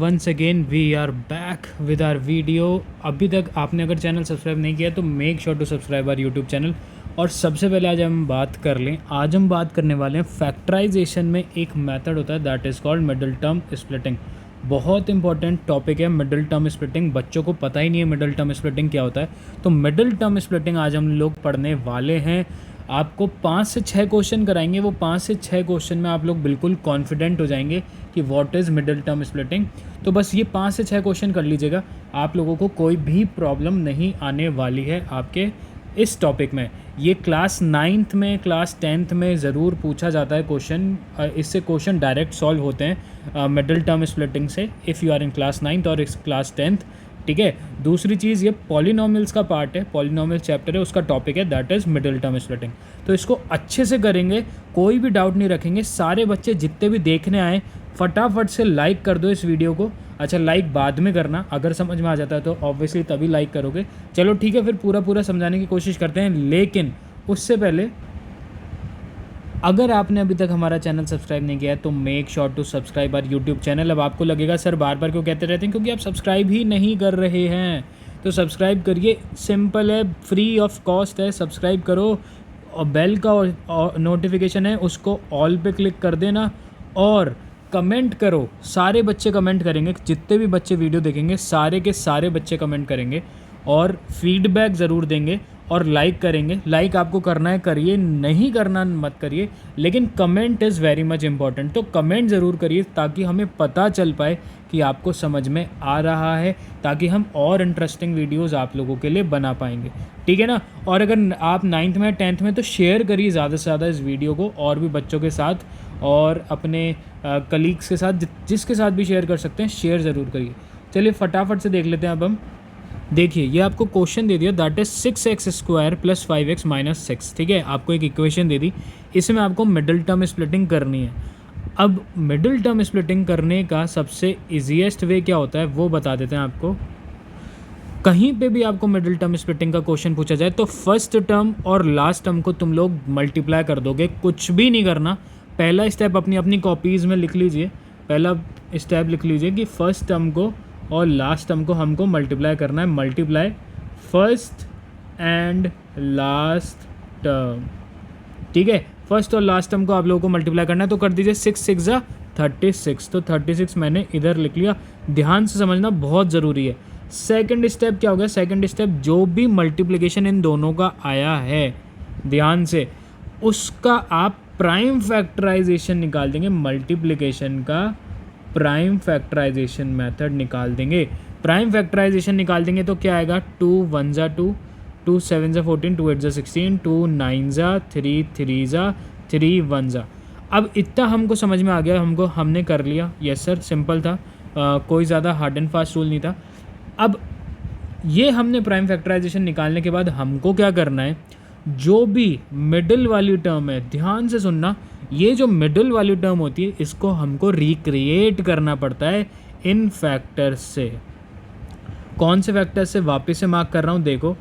Once again we are back with our video. अभी तक आपने अगर चैनल सब्सक्राइब नहीं किया तो make sure to subscribe our YouTube channel. और सबसे पहले आज हम बात कर लें, आज हम बात करने वाले हैं फैक्टराइजेशन में एक मेथड होता है that is called middle term splitting. बहुत इंपॉर्टेंट टॉपिक है मिडिल टर्म स्प्लिटिंग। बच्चों को पता ही नहीं है मिडिल टर्म स्प्लिटिंग क्या होता है, तो मिडिल टर्म स्प्लिटिंग आज हम लोग पढ़ने वाले हैं। आपको 5 से 6 क्वेश्चन कराएंगे, वो 5 से 6 क्वेश्चन में आप लोग बिल्कुल कॉन्फिडेंट हो जाएंगे कि what is middle term splitting. तो बस ये 5 से 6 क्वेश्चन कर लीजिएगा, आप लोगों को कोई भी प्रॉब्लम नहीं आने वाली है आपके इस टॉपिक में। ये क्लास 9th में, क्लास 10th में ज़रूर पूछा जाता है क्वेश्चन। इससे क्वेश्चन डायरेक्ट सॉल्व होते हैं मिडिल टर्म स्प्लिटिंग से, if you are in class 9th और इस क्लास 10th। ठीक है, दूसरी चीज़ ये पॉलिनोमियल्स का पार्ट है, पॉलिनोमियल चैप्टर है, उसका टॉपिक है that is middle term splitting. तो इसको अच्छे से करेंगे, कोई भी डाउट नहीं रखेंगे। सारे बच्चे जितने भी देखने आए फटाफट से लाइक कर दो इस वीडियो को। अच्छा, लाइक बाद में करना, अगर समझ में आ जाता है तो ऑब्वियसली तभी लाइक करोगे। चलो ठीक है, फिर पूरा समझाने की कोशिश करते हैं, लेकिन उससे पहले अगर आपने अभी तक हमारा चैनल सब्सक्राइब नहीं किया है तो make sure to subscribe our YouTube channel. अब आपको लगेगा सर बार बार क्यों कहते रहते हैं, क्योंकि आप सब्सक्राइब ही नहीं कर रहे हैं। तो सब्सक्राइब करिए, सिंपल है, फ्री ऑफ कॉस्ट है, सब्सक्राइब करो। और बेल का नोटिफिकेशन है उसको ऑल पे क्लिक कर देना और कमेंट करो। सारे बच्चे कमेंट करेंगे, जितने भी बच्चे वीडियो देखेंगे सारे के सारे बच्चे कमेंट करेंगे और फीडबैक ज़रूर देंगे और लाइक करेंगे। लाइक आपको करना है करिए, नहीं करना मत करिए, लेकिन comment is very much important. तो कमेंट ज़रूर करिए ताकि हमें पता चल पाए कि आपको समझ में आ रहा है, ताकि हम और इंटरेस्टिंग वीडियोस आप लोगों के लिए बना पाएंगे। ठीक है ना। और अगर आप 9th में 10th में तो शेयर करिए ज़्यादा से ज़्यादा इस वीडियो को और भी बच्चों के साथ और अपने कलीग्स के साथ, जिसके साथ भी शेयर कर सकते हैं, शेयर ज़रूर करिए। चलिए फटाफट से देख लेते हैं। अब हम देखिए, ये आपको क्वेश्चन दे दिया दैट इज 6x² + 5x - 6। ठीक है, आपको एक इक्वेशन दे दी, इसमें आपको मिडिल टर्म स्प्लिटिंग करनी है। अब मिडिल टर्म स्प्लिटिंग करने का सबसे ईजीएस्ट वे क्या होता है वो बता देते हैं आपको। कहीं पे भी आपको मिडिल टर्म स्प्लिटिंग का क्वेश्चन पूछा जाए तो फर्स्ट टर्म और लास्ट टर्म को तुम लोग मल्टीप्लाई कर दोगे, कुछ भी नहीं करना। पहला स्टेप अपनी अपनी कॉपीज़ में लिख लीजिए। पहला स्टेप लिख लीजिए कि फर्स्ट टर्म को और लास्ट टर्म को हमको मल्टीप्लाई करना है। Multiply first and last term. ठीक है, फर्स्ट और लास्ट टर्म को आप लोगों को मल्टीप्लाई करना है, तो कर दीजिए 6 6 × 36। तो 36 मैंने इधर लिख लिया। ध्यान से समझना बहुत ज़रूरी है। सेकंड स्टेप क्या हो गया, सेकंड स्टेप जो भी मल्टीप्लिकेशन इन दोनों का आया है, ध्यान से उसका आप प्राइम फैक्टराइजेशन निकाल देंगे। मल्टीप्लिकेशन का प्राइम फैक्टराइजेशन मेथड निकाल देंगे। प्राइम फैक्टराइजेशन निकाल देंगे तो क्या आएगा, 2 1 ज़ा 2, 2 7 ज़ा 14, 2 8 ज़ा 16, 2 9 ज़ा 3, 3 ज़ा 3, 1 ज़ा। अब इतना हमको समझ में आ गया, हमने कर लिया। यस सर, सिंपल था, कोई ज़्यादा हार्ड एंड फास्ट रूल नहीं था। अब ये हमने प्राइम फैक्टराइजेशन निकालने के बाद हमको क्या करना है, जो भी मिडिल वाली टर्म है, ध्यान से सुनना, ये जो मिडिल वाली टर्म होती है इसको हमको रिक्रिएट करना पड़ता है इन फैक्टर्स से। कौन से फैक्टर से, वापस से मार्क कर रहा हूँ, देखो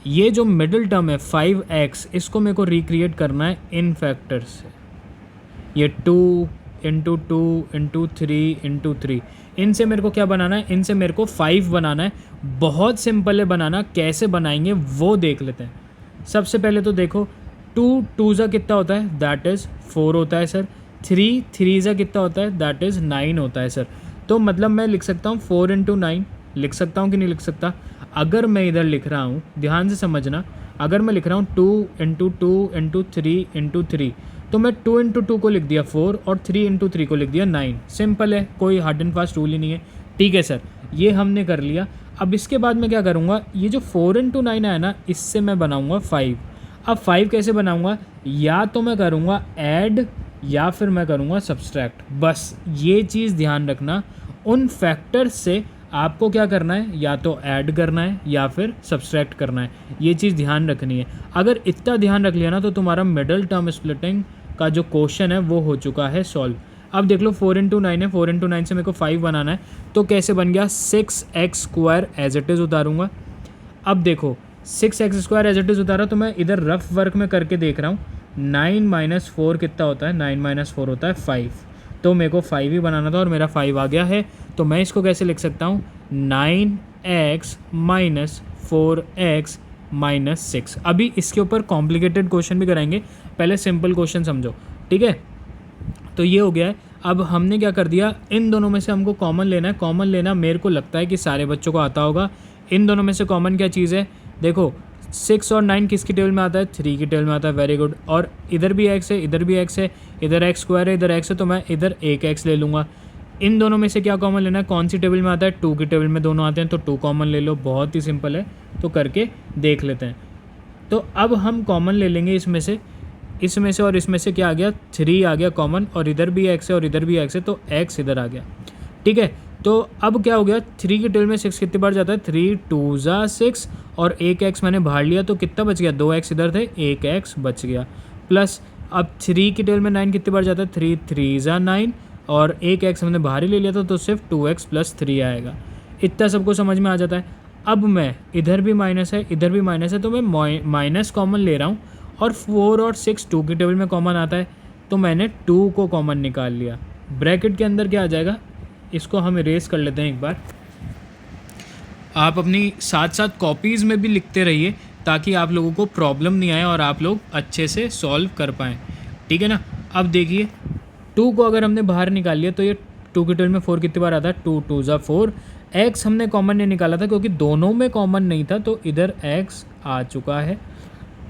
ये जो मिडिल टर्म है 5x, इसको मेरे को रिक्रिएट करना है इन फैक्टर्स से। ये 2 × 2 × 3 × 3, इनसे मेरे को क्या बनाना है, इनसे मेरे को 5 बनाना है। बहुत सिंपल है बनाना, कैसे बनाएंगे वो देख लेते हैं। सबसे पहले तो देखो 2 2 ज़ा कितना होता है, दैट इज़ 4 होता है सर। 3 3 ज़ा कितना होता है, दैट इज़ 9 होता है सर। तो मतलब मैं लिख सकता हूँ 4 × 9, लिख सकता हूँ कि नहीं लिख सकता। अगर मैं इधर लिख रहा हूँ, ध्यान से समझना, अगर मैं लिख रहा हूँ 2 × 2 × 3 × 3, तो मैं 2 × 2 को लिख दिया 4 और 3 × 3 को लिख दिया 9। सिंपल है, कोई हार्ड एंड फास्ट रूल ही नहीं है। ठीक है सर, ये हमने कर लिया। अब इसके बाद मैं क्या करूँगा, ये जो 4 × 9 है ना, इससे मैं बनाऊँगा 5। अब 5 कैसे बनाऊँगा, या तो मैं करूँगा ऐड या फिर मैं करूँगा सब्सट्रैक्ट। बस ये चीज़ ध्यान रखना, उन फैक्टर्स से आपको क्या करना है, या तो ऐड करना है या फिर सब्सट्रैक्ट करना है। ये चीज़ ध्यान रखनी है। अगर इतना ध्यान रख लिया ना तो तुम्हारा मिडिल टर्म स्प्लिटिंग का जो क्वेश्चन है वो हो चुका है सॉल्व। अब देख लो 4 × 9 है, 4 × 9 से मेरे को 5 बनाना है, तो कैसे बन गया, 6x² एज इट इज़ उतारूँगा। अब देखो 6x² एज इट इज़ उतारा, तो मैं इधर रफ वर्क में करके देख रहा हूँ। 9 - 4 कितना होता है, 9 - 4 होता है 5। तो मेरे को 5 ही बनाना था और मेरा 5 आ गया है। तो मैं इसको कैसे लिख सकता हूँ, 9x माइनस 4x माइनस 6। अभी इसके ऊपर कॉम्प्लिकेटेड क्वेश्चन भी कराएंगे, पहले सिंपल क्वेश्चन समझो, ठीक है। तो ये हो गया है। अब हमने क्या कर दिया, इन दोनों में से हमको कॉमन लेना है। कॉमन लेना मेरे को लगता है कि सारे बच्चों को आता होगा। इन दोनों में से कॉमन क्या चीज़ है, देखो 6 और 9 किसकी टेबल में आता है, 3 की टेबल में आता है, वेरी गुड। और इधर भी x है, इधर भी x है, इधर x स्क्वायर है, इधर x है, तो मैं इधर एक x ले लूँगा। इन दोनों में से क्या कॉमन लेना है, कौन सी टेबल में आता है, 2 की टेबल में दोनों आते हैं, तो 2 कॉमन ले लो, बहुत ही सिंपल है। तो करके देख लेते हैं। तो अब हम कॉमन ले लेंगे इसमें से और इसमें से क्या आ गया, 3 आ गया कॉमन, और इधर भी x है और इधर भी x है, तो x इधर आ गया, ठीक है। तो अब क्या हो गया, 3 की टेबल में 6 कितनी बार जाता है, 3 2 ज़ा 6, और एक x मैंने बाहर लिया तो कितना बच गया, 2x इधर थे, एक x बच गया। प्लस अब 3 की टेबल में 9 कितनी बार जाता है, 3 3 ज़ा 9, और एक x हमने बाहर ही ले लिया था, तो सिर्फ 2x प्लस 3 आएगा। इतना सबको समझ में आ जाता है। अब मैं इधर भी माइनस है, इधर भी माइनस है, तो मैं माइनस कॉमन ले रहा हूँ, और 4 और 6 2 की टेबल में कॉमन आता है, तो मैंने 2 को कॉमन निकाल लिया। ब्रैकेट के अंदर क्या आ जाएगा, इसको हम इरेज कर लेते हैं एक बार। आप अपनी साथ साथ कॉपीज़ में भी लिखते रहिए, ताकि आप लोगों को प्रॉब्लम नहीं आए और आप लोग अच्छे से सॉल्व कर पाएँ, ठीक है ना। अब देखिए 2 को अगर हमने बाहर निकाल लिया, तो ये 2 की टेबल में 4 कितनी बार आता है, 2 2 ज़ा 4। x हमने कॉमन नहीं निकाला था क्योंकि दोनों में कॉमन नहीं था, तो इधर x आ चुका है।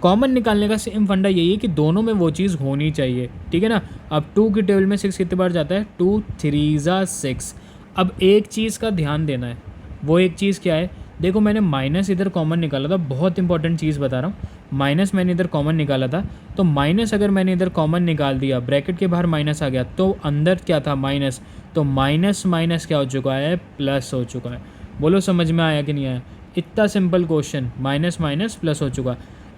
कॉमन निकालने का सेम फंडा यही है कि दोनों में वो चीज़ होनी चाहिए, ठीक है ना। अब 2 की टेबल में 6 कितनी बार जाता है, 2 3 ज़ा 6। अब एक चीज़ का ध्यान देना है, वो एक चीज़ क्या है, देखो मैंने माइनस इधर कॉमन निकाला था, बहुत इंपॉर्टेंट चीज़ बता रहा हूँ। माइनस मैंने इधर कॉमन निकाला था, तो माइनस अगर मैंने इधर कॉमन निकाल दिया, ब्रैकेट के बाहर माइनस आ गया, तो अंदर क्या था, माइनस, तो माइनस माइनस क्या हो चुका है, प्लस हो चुका है। बोलो समझ में आया कि नहीं आया, इतना simple question, minus minus plus हो चुका।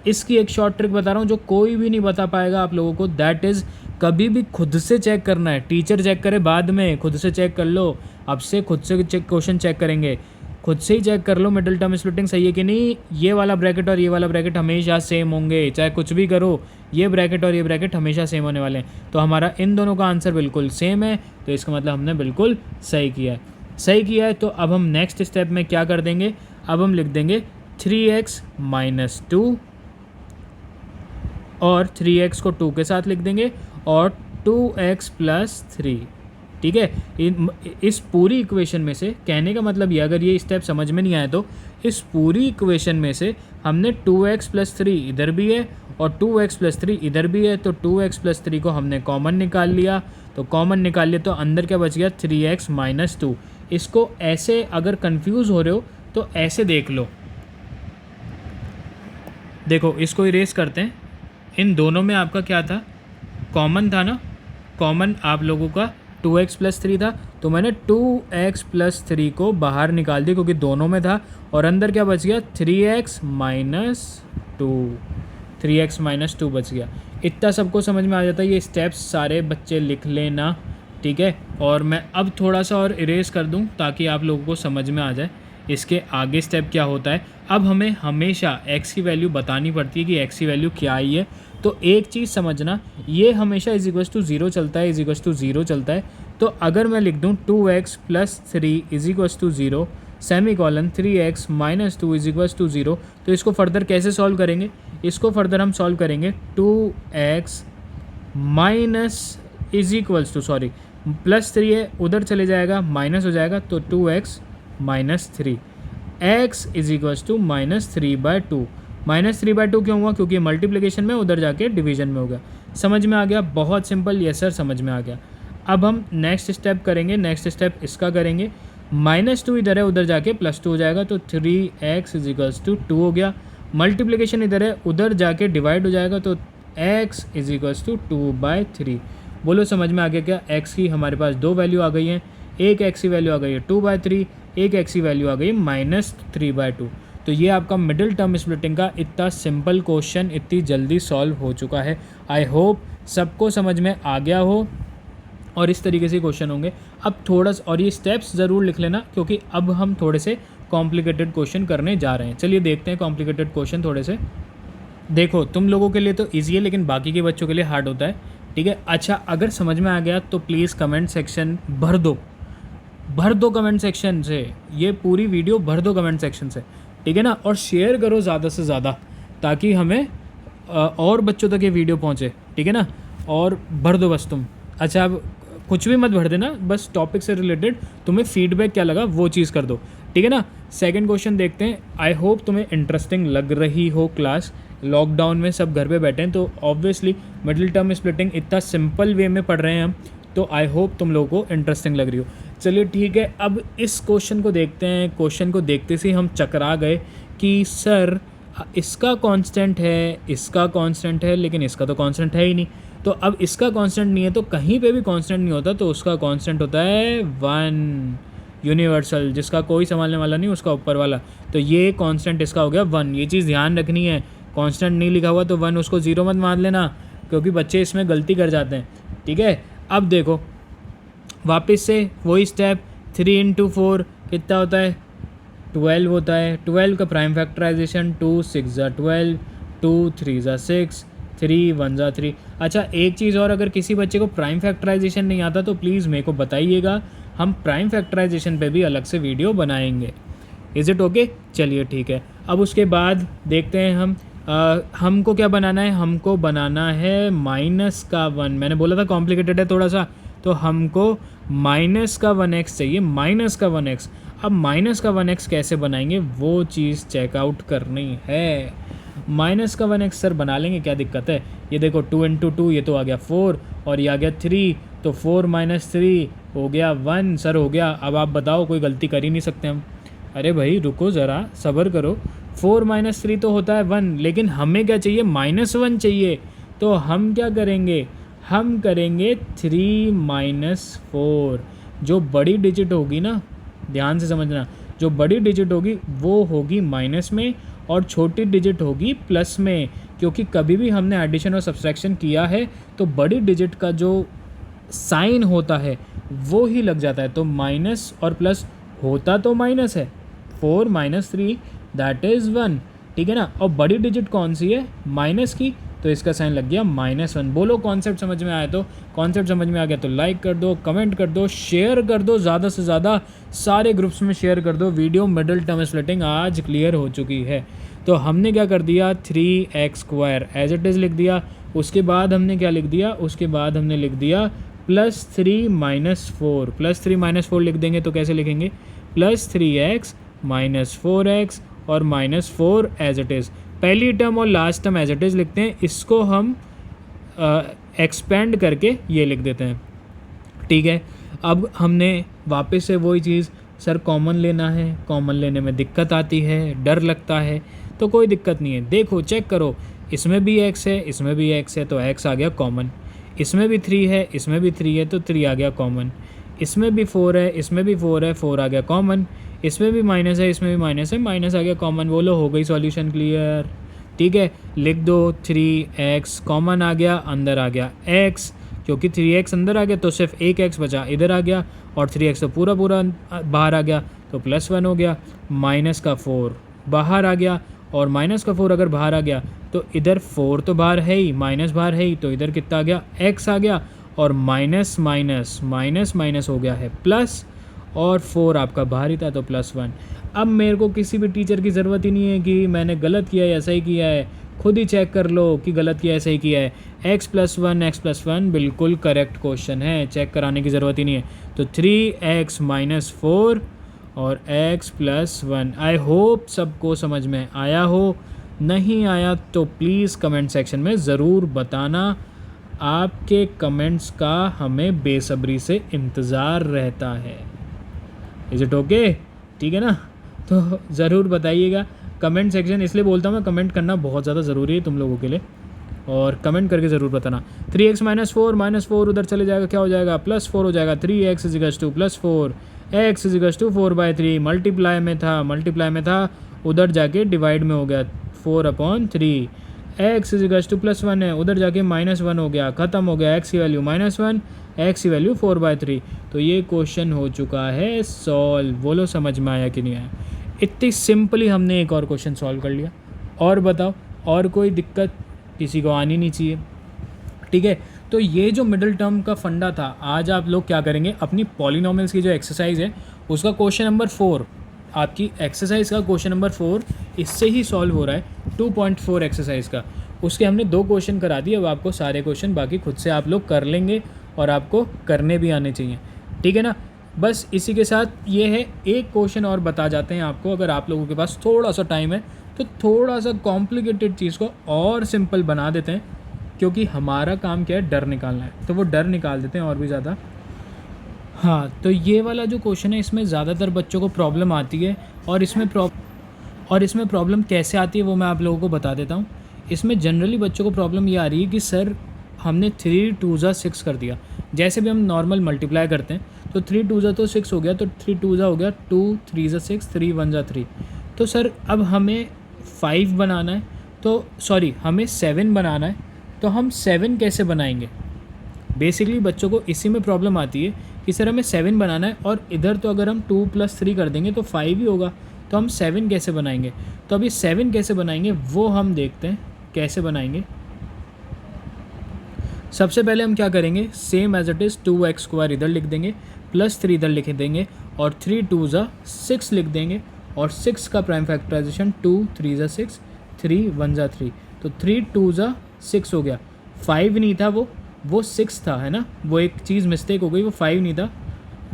इसकी एक शॉर्ट ट्रिक बता रहा हूँ जो कोई भी नहीं बता पाएगा आप लोगों को, दैट इज़ कभी भी खुद से चेक करना है। टीचर चेक करे बाद में, खुद से चेक कर लो। अब से खुद से क्वेश्चन चेक करेंगे, खुद से ही चेक कर लो मिडिल टर्म स्प्लिटिंग सही है कि नहीं। ये वाला ब्रैकेट और ये वाला ब्रैकेट हमेशा सेम होंगे, चाहे कुछ भी करो, ये ब्रैकेट और ये ब्रैकेट हमेशा सेम होने वाले हैं। तो हमारा इन दोनों का आंसर बिल्कुल सेम है, तो इसका मतलब हमने बिल्कुल सही किया है। सही किया है तो अब हम नेक्स्ट स्टेप में क्या कर देंगे, अब हम लिख देंगे 3x माइनस 2, और 3x को 2 के साथ लिख देंगे, और 2x प्लस 3, ठीक है। इस पूरी इक्वेशन में से, कहने का मतलब ये, अगर ये स्टेप समझ में नहीं आया तो इस पूरी इक्वेशन में से हमने 2x प्लस 3 इधर भी है और 2x प्लस 3 इधर भी है, तो 2x प्लस 3 को हमने कॉमन निकाल लिया। तो कॉमन निकाल लिया तो अंदर क्या बच गया, 3x माइनस 2। इसको ऐसे अगर कंफ्यूज हो रहे हो तो ऐसे देख लो, देखो इसको इरेज करते हैं। इन दोनों में आपका क्या था, कॉमन था ना, कॉमन आप लोगों का 2x प्लस 3 था, तो मैंने 2x प्लस 3 को बाहर निकाल दिया क्योंकि दोनों में था, और अंदर क्या बच गया, 3x माइनस 2, 3x माइनस 2 बच गया। इतना सबको समझ में आ जाता है। ये स्टेप्स सारे बच्चे लिख लेना, ठीक है। और मैं अब थोड़ा सा और इरेज कर दूं ताकि आप लोगों को समझ में आ जाए इसके आगे स्टेप क्या होता है। अब हमें हमेशा x की वैल्यू बतानी पड़ती है कि x की वैल्यू क्या आई है। तो एक चीज़ समझना, ये हमेशा इज इक्वल्स टू 0 चलता है, इज इक्वल्स टू 0 चलता है। तो अगर मैं लिख दूँ 2x plus 3 is equals to 0, semicolon 3x minus 2 is equals to 0, तो इसको फर्दर कैसे सॉल्व करेंगे, इसको फर्दर हम सॉल्व करेंगे 2x minus is equals to, sorry plus 3 है, उधर चले जाएगा माइनस हो जाएगा, तो 2x minus 3, x is equals to minus 3/2। Minus 3/2 क्यों हुआ, क्योंकि मल्टीप्लिकेशन में उधर जाके डिवीजन में हो गया। समझ में आ गया, बहुत सिंपल, यस सर समझ में आ गया। अब हम नेक्स्ट स्टेप करेंगे, नेक्स्ट स्टेप इसका करेंगे, -2 इधर है, उधर जाके +2 हो जाएगा, तो 3x इज इक्वल्स टू 2 हो गया। मल्टीप्लिकेशन इधर है, उधर जाके डिवाइड हो जाएगा, तो x इज इक्वल्स टू 2/3। बोलो समझ में आ गया क्या। x की हमारे पास 2 वैल्यू आ गई हैं, एक x की वैल्यू आ गई है 2/3, एक x की वैल्यू आ गई है -3/2। तो ये आपका मिडिल टर्म स्प्लिटिंग का इतना सिंपल क्वेश्चन इतनी जल्दी सॉल्व हो चुका है। आई होप सबको समझ में आ गया हो, और इस तरीके से क्वेश्चन होंगे। अब थोड़ा सा और ये स्टेप्स ज़रूर लिख लेना, क्योंकि अब हम थोड़े से कॉम्प्लिकेटेड क्वेश्चन करने जा रहे हैं। चलिए देखते हैं कॉम्प्लिकेटेड क्वेश्चन थोड़े से। देखो तुम लोगों के लिए तो ईजी है, लेकिन बाकी के बच्चों के लिए हार्ड होता है, ठीक है। अच्छा, अगर समझ में आ गया तो प्लीज़ कमेंट सेक्शन भर दो, भर दो कमेंट सेक्शन से, ये पूरी वीडियो भर दो कमेंट सेक्शन से, ठीक है ना। और शेयर करो ज़्यादा से ज़्यादा ताकि हमें और बच्चों तक ये वीडियो पहुँचे, ठीक है ना। और भर दो बस तुम। अच्छा, अब कुछ भी मत भर देना, बस टॉपिक से रिलेटेड तुम्हें फीडबैक क्या लगा वो चीज़ कर दो, ठीक है ना। सेकंड क्वेश्चन देखते हैं। आई होप तुम्हें इंटरेस्टिंग लग रही हो क्लास। लॉकडाउन में सब घर पे बैठे हैं तो ऑब्वियसली मिडिल टर्म स्प्लिटिंग इतना सिंपल वे में पढ़ रहे हैं हम, तो आई होप तुम लोगों को इंटरेस्टिंग लग रही हो। चलिए ठीक है, अब इस क्वेश्चन को देखते हैं। क्वेश्चन को देखते से हम चकरा गए कि सर इसका कांस्टेंट है, इसका कांस्टेंट है, लेकिन इसका तो कांस्टेंट है ही नहीं। तो अब इसका कांस्टेंट नहीं है तो कहीं पे भी कांस्टेंट नहीं होता, तो उसका कांस्टेंट होता है 1, यूनिवर्सल, जिसका कोई संभालने वाला नहीं, उसका ऊपर वाला। तो ये कांस्टेंट इसका हो गया 1। ये चीज़ ध्यान रखनी है, कांस्टेंट नहीं लिखा हुआ तो 1 उसको 0 मत मान लेना, क्योंकि बच्चे इसमें गलती कर जाते हैं, ठीक है। अब देखो वापस से वही स्टेप, 3 × 4 कितना होता है, 12 होता है। 12 का प्राइम फैक्टराइजेशन 2 6 × 12, 2 3 × 6, 3 1 × 3। अच्छा, एक चीज़ और, अगर किसी बच्चे को प्राइम फैक्टराइजेशन नहीं आता तो प्लीज़ मेरे को बताइएगा, हम प्राइम फैक्टराइजेशन पे भी अलग से वीडियो बनाएंगे। Is it okay? चलिए ठीक है। अब उसके बाद देखते हैं हम हमको क्या बनाना है। हमको बनाना है माइनस का 1। मैंने बोला था कॉम्प्लिकेटेड है थोड़ा सा, तो हमको माइनस का 1x चाहिए, माइनस का 1x। अब माइनस का 1x कैसे बनाएंगे वो चीज़ चेकआउट करनी है। माइनस का 1x सर बना लेंगे, क्या दिक्कत है। ये देखो 2 × 2 ये तो आ गया 4 और ये आ गया 3, तो 4 - 3 हो गया 1 सर, हो गया। अब आप बताओ, कोई गलती कर ही नहीं सकते हम। अरे भाई रुको ज़रा, सब्र करो। 4 - 3 तो होता है 1, लेकिन हमें क्या चाहिए, -1 चाहिए। तो हम क्या करेंगे, हम करेंगे 3 - 4। जो बड़ी डिजिट होगी ना, ध्यान से समझना, जो बड़ी डिजिट होगी वो होगी माइनस में और छोटी डिजिट होगी प्लस में, क्योंकि कभी भी हमने एडिशन और सब्सट्रैक्शन किया है तो बड़ी डिजिट का जो साइन होता है वो ही लग जाता है। तो माइनस और प्लस होता तो माइनस है, 4 - 3 दैट इज़ 1, ठीक है ना। और बड़ी डिजिट कौन सी है, माइनस की, तो इसका साइन लग गया -1। बोलो कॉन्सेप्ट समझ में आया? तो कॉन्सेप्ट समझ में आ गया तो लाइक कर दो, कमेंट कर दो, शेयर कर दो, ज़्यादा से ज़्यादा सारे ग्रुप्स में शेयर कर दो। वीडियो मिडिल टर्म स्प्लिटिंग आज क्लियर हो चुकी है। तो हमने क्या कर दिया, 3x² एज इट इज़ लिख दिया। उसके बाद हमने क्या लिख दिया, उसके बाद हमने लिख दिया +3 - 4। +3 - 4 लिख देंगे तो कैसे लिखेंगे, +3x - 4x और -4 एज इट इज़। पहली टर्म और last term as it is लिखते हैं, इसको हम एक्सपेंड करके ये लिख देते हैं, ठीक है। अब हमने वापस से वही चीज़, सर कॉमन लेना है, कॉमन लेने में दिक्कत आती है, डर लगता है, तो कोई दिक्कत नहीं है। देखो चेक करो, इसमें भी x है, इसमें भी x है, तो x आ गया कॉमन। इसमें भी 3 है, इसमें भी 3 है, तो 3 आ गया कॉमन। इसमें भी 4 है, इसमें भी 4 है, 4 आ गया कॉमन। इसमें भी माइनस है, इसमें भी माइनस है, माइनस आ गया कॉमन। बोलो हो गई सॉल्यूशन क्लियर? ठीक है, लिख दो 3x कॉमन आ गया, अंदर आ गया x, क्योंकि 3x अंदर आ गया तो सिर्फ एक x बचा, इधर आ गया, और 3x तो पूरा पूरा बाहर आ गया, तो +1 हो गया। माइनस का 4 बाहर आ गया, और माइनस का 4 अगर बाहर आ गया तो इधर 4 तो बाहर है ही, माइनस बाहर है ही, तो इधर कितना आ गया, x आ गया, और माइनस माइनस माइनस माइनस हो गया है प्लस, और 4 आपका बाहर ही था तो +1। अब मेरे को किसी भी टीचर की ज़रूरत ही नहीं है कि मैंने गलत किया या सही किया है, खुद ही चेक कर लो कि गलत किया है सही किया है। x + 1 बिल्कुल करेक्ट क्वेश्चन है, चेक कराने की ज़रूरत ही नहीं है। तो 3x - 4 और x + 1। आई होप सबको समझ में आया हो, नहीं आया तो प्लीज़ कमेंट सेक्शन में ज़रूर बताना। आपके कमेंट्स का हमें बेसब्री से इंतज़ार रहता है। Is it okay? ठीक है ना, तो ज़रूर बताइएगा। कमेंट सेक्शन इसलिए बोलता हूँ मैं, कमेंट करना बहुत ज़्यादा ज़रूरी है तुम लोगों के लिए, और कमेंट करके ज़रूर बताना। 3x - 4 -4 उधर चले जाएगा, क्या हो जाएगा, +4 हो जाएगा। 3x = +4, x = 4/3। मल्टीप्लाई में था, उधर जाके डिवाइड में हो गया, 4/3। x = +1 है, उधर जाके -1 हो गया, ख़त्म हो गया। x की वैल्यू -1, x की वैल्यू 4/3। तो ये क्वेश्चन हो चुका है सॉल्व। बोलो समझ में आया कि नहीं आया? इतनी सिंपली हमने एक और क्वेश्चन सॉल्व कर लिया। और बताओ, और कोई दिक्कत किसी को आनी नहीं चाहिए, ठीक है। तो तो ये जो मिडिल टर्म का फंडा था, आज आप लोग क्या करेंगे, अपनी पॉलिनोमियल्स की जो एक्सरसाइज है उसका क्वेश्चन नंबर 4, आपकी एक्सरसाइज का क्वेश्चन नंबर 4 इससे ही सॉल्व हो रहा है 2.4 एक्सरसाइज का। उसके हमने 2 क्वेश्चन करा दिए, अब आपको सारे क्वेश्चन बाकी खुद से आप लोग कर लेंगे और आपको करने भी आने चाहिए, ठीक है ना। बस इसी के साथ ये है, एक क्वेश्चन और बता जाते हैं आपको, अगर आप लोगों के पास थोड़ा सा टाइम है तो थोड़ा सा कॉम्प्लिकेटेड चीज़ को और सिंपल बना देते हैं, क्योंकि हमारा काम क्या है, डर निकालना है, तो वो डर निकाल देते हैं और भी ज़्यादा। हाँ, तो ये वाला जो क्वेश्चन है इसमें ज़्यादातर बच्चों को प्रॉब्लम आती है, और इसमें प्रॉब्लम कैसे आती है वो मैं आप लोगों को बता देता हूँ। इसमें जनरली बच्चों को प्रॉब्लम ये आ रही है कि सर हमने 3 2 6 कर दिया। जैसे भी हम नॉर्मल मल्टीप्लाई करते हैं तो 3 2 तो 6 हो गया, तो 3 2 हो गया 2, 3 6, 3 1 3। तो सर अब हमें 5 बनाना है, तो सॉरी हमें 7 बनाना है, तो हम 7 कैसे बनाएंगे। बेसिकली बच्चों को इसी में प्रॉब्लम आती है कि सर हमें 7 बनाना है, और इधर तो अगर हम 2 + 3 कर देंगे तो 5 ही होगा, तो हम 7 कैसे बनाएंगे। तो अभी 7 कैसे बनाएंगे वो हम देखते हैं कैसे बनाएंगे। सबसे पहले हम क्या करेंगे, same as it is 2x² इधर लिख देंगे, +3 इधर लिख देंगे, और 3 2 6 लिख देंगे, और 6 का प्राइम फैक्टराइजेशन 2 3 6, 3 1 3, तो 3 2 6 हो गया। 5 नहीं था वो 6 था, है ना, वो एक चीज़ मिस्टेक हो गई, वो 5 नहीं था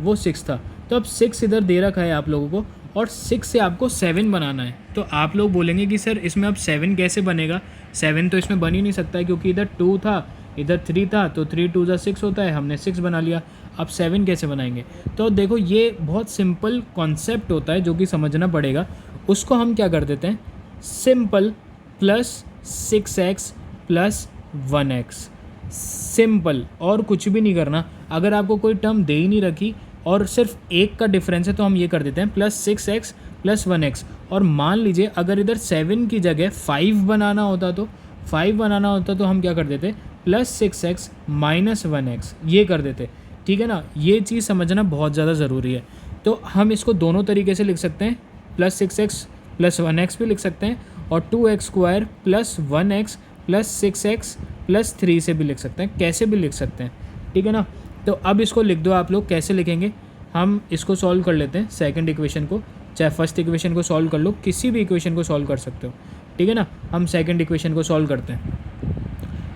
वो 6 था। तो अब 6 इधर दे रखा है आप लोगों को, और 6 से आपको 7 बनाना है। तो आप लोग बोलेंगे कि सर इसमें अब 7 कैसे बनेगा, 7 तो इसमें बन ही नहीं सकता है, क्योंकि इधर 2 था इधर 3 था, तो 3 2 6 होता है, हमने 6 बना लिया। अब 7 कैसे बनाएंगे। तो देखो ये बहुत सिंपल कॉन्सेप्ट होता है जो कि समझना पड़ेगा। उसको हम क्या कर देते हैं, सिंपल +6x + 1x, सिंपल, और कुछ भी नहीं करना। अगर आपको कोई टर्म दे ही नहीं रखी और सिर्फ एक का डिफरेंस है तो हम ये कर देते हैं +6x + 1x। और मान लीजिए अगर इधर 7 की जगह 5 बनाना होता तो हम क्या कर देते, +6x - 1x, ये कर देते, ठीक है ना। ये चीज़ समझना बहुत ज़्यादा ज़रूरी है। तो हम इसको दोनों तरीके से लिख सकते हैं, +6x + 1x भी लिख सकते हैं, और 2x² + 1x + 6x + 3 से भी लिख सकते हैं, कैसे भी लिख सकते हैं, ठीक है ना। तो अब इसको लिख दो आप लोग, कैसे लिखेंगे, हम इसको सॉल्व कर लेते हैं सेकंड इक्वेशन को, चाहे फर्स्ट इक्वेशन को सॉल्व कर लो, किसी भी इक्वेशन को सॉल्व कर सकते हो, ठीक है ना। हम सेकंड इक्वेशन को सॉल्व करते हैं।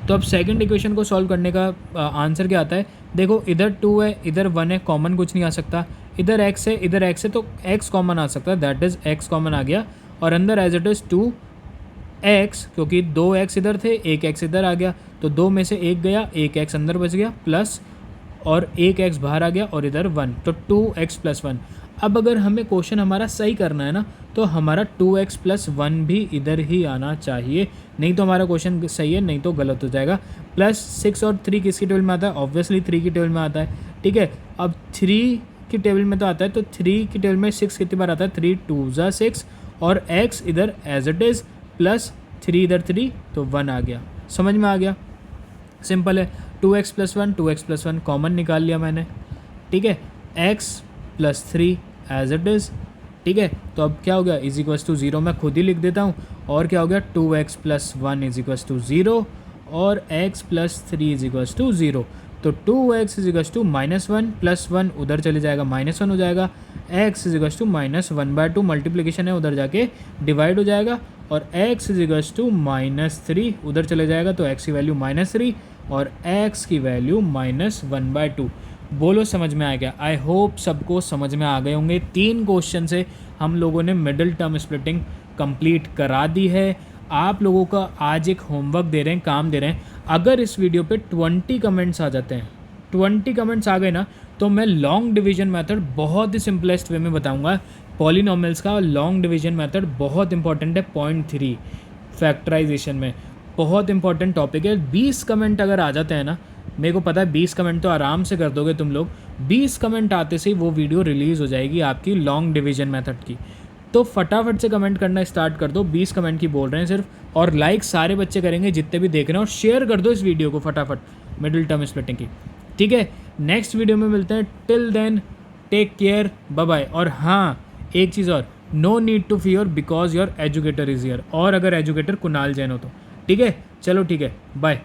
तो अब सेकंड इक्वेशन को सॉल्व करने का आंसर क्या आता है, देखो इधर 2 है इधर 1 है, कॉमन कुछ नहीं आ सकता, इधर x है इधर x है, तो x कॉमन आ सकता है, दैट इज़ x कॉमन आ गया, और अंदर एज इट इज़ 2x, क्योंकि 2x इधर थे 1x इधर आ गया, तो 2 में से 1 गया, 1x अंदर बच गया, प्लस और 1x बाहर आ गया, और इधर 1, तो 2x + 1। अब अगर हमें क्वेश्चन हमारा सही करना है ना, तो हमारा 2x + 1 भी इधर ही आना चाहिए, नहीं तो हमारा क्वेश्चन सही है, नहीं तो गलत हो जाएगा। +6 और 3 किसकी टेबल में आता है, ऑब्वियसली 3 की टेबल में आता है, ठीक है। अब 3 की टेबल में तो आता है, तो 3 की टेबल में 6 कितनी बार आता है, 3 2 6, और x इधर एज इट इज़, +3 इधर 3, तो 1 आ गया, समझ में आ गया, सिंपल है। 2x + 1 2x + 1 कॉमन निकाल लिया मैंने, ठीक है, x + 3 एज इट इज़, ठीक है। तो अब क्या हो गया, = 0, मैं खुद ही लिख देता हूँ, और क्या हो गया, 2x + 1 = 0, और x + 3 = 0, तो 2x = -1 + 1 उधर चले जाएगा, -1 हो जाएगा, x = -1/2 मल्टीप्लिकेशन है, उधर जाके डिवाइड हो जाएगा, और x = -3 उधर चले जाएगा, तो x की वैल्यू -3 और x की वैल्यू -1/2। बोलो समझ में आ गया। आई होप सबको समझ में आ गए होंगे। 3 क्वेश्चन से हम लोगों ने मिडिल टर्म स्प्लिटिंग कंप्लीट करा दी है। आप लोगों का आज एक होमवर्क दे रहे हैं, काम दे रहे हैं, अगर इस वीडियो पे 20 कमेंट्स आ जाते हैं, 20 कमेंट्स आ गए ना, तो मैं लॉन्ग डिवीजन मेथड बहुत ही सिंपलेस्ट वे में बताऊंगा। पॉलिनोमियल्स का लॉन्ग डिवीजन मेथड बहुत इंपॉर्टेंट है, 0.3 फैक्टराइजेशन में बहुत इंपॉर्टेंट टॉपिक है। 20 कमेंट अगर आ जाते हैं ना, मेरे को पता है 20 कमेंट तो आराम से कर दोगे तुम लोग, 20 कमेंट आते से ही वो वीडियो रिलीज़ हो जाएगी आपकी लॉन्ग डिवीजन मेथड की। तो फटाफट से कमेंट करना स्टार्ट कर दो, 20 कमेंट की बोल रहे हैं सिर्फ, और लाइक सारे बच्चे करेंगे जितने भी देख रहे हैं, और शेयर कर दो इस वीडियो को फटाफट मिडिल टर्म स्प्लिटिंग की, ठीक है। नेक्स्ट वीडियो में मिलते हैं, till then take care, bye bye. और हाँ, एक चीज़ और, no need to fear because your educator is here, और अगर एजुकेटर कुणाल जैन हो तो, ठीक है, चलो ठीक है, बाय।